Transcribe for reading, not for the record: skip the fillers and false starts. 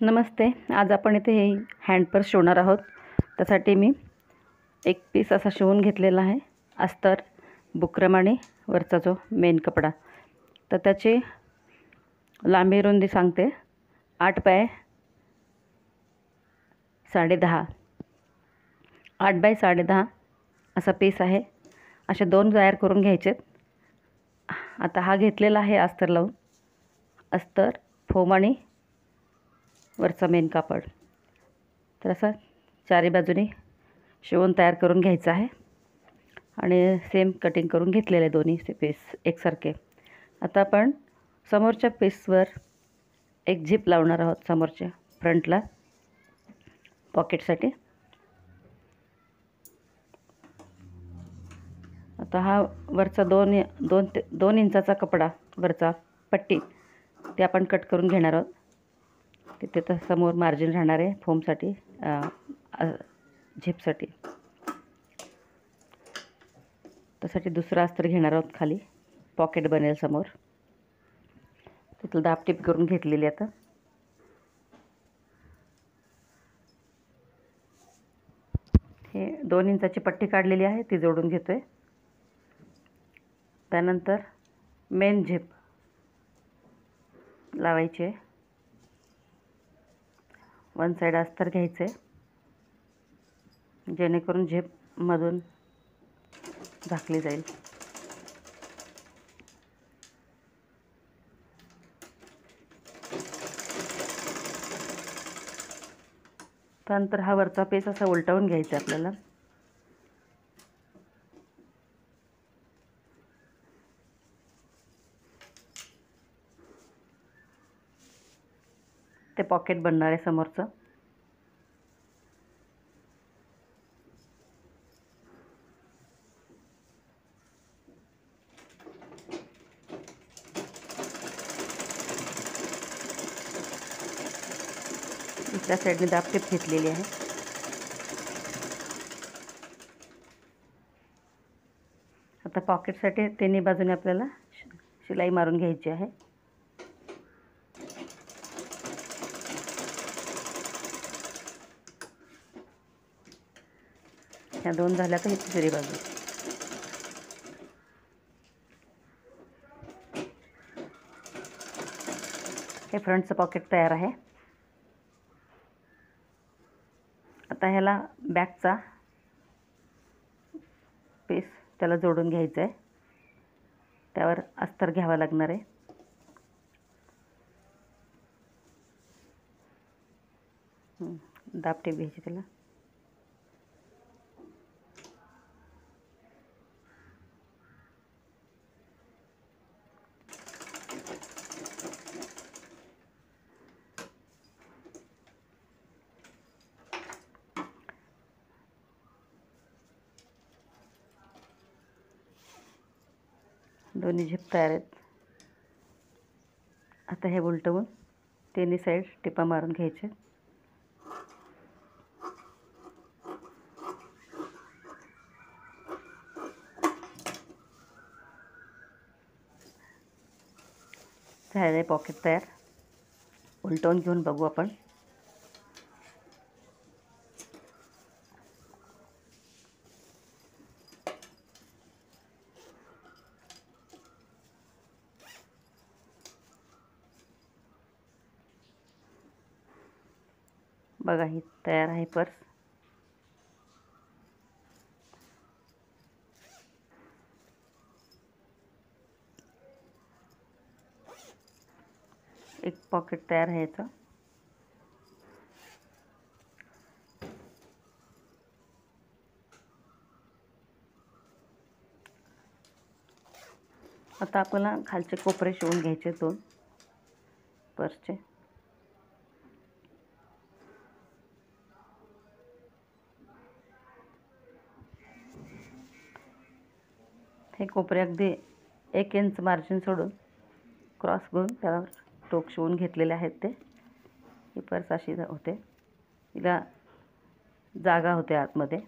नमस्ते. आज आपण इथे हे हँड पर्स शिवणार आहोत. त्यासाठी मी एक पीस असा शिवून घेतलेला आहे, अस्तर, बुकरम आणि वरचा जो मेन कपडा. तर त्याची लांबी रुंदी सांगते. 8 बाय 10.5, 8 बाय 10.5 असा पीस आहे. असे 2 तयार करून घ्यायचेत. आता हा घेतलेला आहे अस्तर लावून, अस्तर, फोम आणि वरचा मेन कापड. तर असा चारी बाजूनी शिवून तयार करून घ्यायचा आहे आणि सेम कटिंग करून घेतलेले दोन्ही पीस एकसारखे. आता आपण समोरच्या पीसवर एक झिप लावणार आहोत, समोरच्या फ्रंटला पॉकेटसाठी. आता हा वरचा 2 इंचाचा कपडा, वरचा पट्टी, ते आपण कट करून घेणार आहोत. तिथे तर समोर मार्जिन राहणार आहे फोमसाठी, झिपसाठी. त्यासाठी दुसरा अस्तर घेणार आहोत खाली, पॉकेट बनेल समोर. तिथलं दाबटीप करून घेतलेली. आता हे 2 इंचाची पट्टी काढलेली आहे, ती जोडून घेतोय. त्यानंतर मेन झिप लावायची आहे. वन साईड अस्तर घ्यायचं आहे, जेणेकरून झिपमधून झाकली जाईल. त्यानंतर हा वरचा पीस असा उलटवून घ्यायचा आपल्याला. ते पॉकेट बनणार आहे समोरचं. दुसऱ्या साईडने दाबटीप घेतलेली आहे. आता पॉकेटसाठी तिन्ही बाजूने आपल्याला शिलाई मारून घ्यायची आहे. ह्या 2 झाल्या का ही तिसरी बाजू. हे फ्रंटचं पॉकेट तयार आहे. आता ह्याला बॅकचा पीस त्याला जोडून घ्यायचं आहे. त्यावर अस्तर घ्यावं लागणार आहे. दाबटीप घ्यायची त्याला. दोन्ही झिप तयार आहेत. आता हे उलटवून तिन्ही साईड टिपा मारून घ्यायचे. झाले पॉकेट तयार. उलटवून घेऊन बघू आपण. बघा, ही तयार आहे पर्स. एक पॉकेट तयार आहे याचं. आता आपल्याला खालचे कोपरे शिवून घ्यायचे 2 पर्सचे. हे कोपरे अगदी 1 इंच मार्जिन सोडून क्रॉस घेऊन त्याला टोक शिवून घेतलेले आहेत. ते ही पर्स अशी होते. हिला जागा होते आतमध्ये.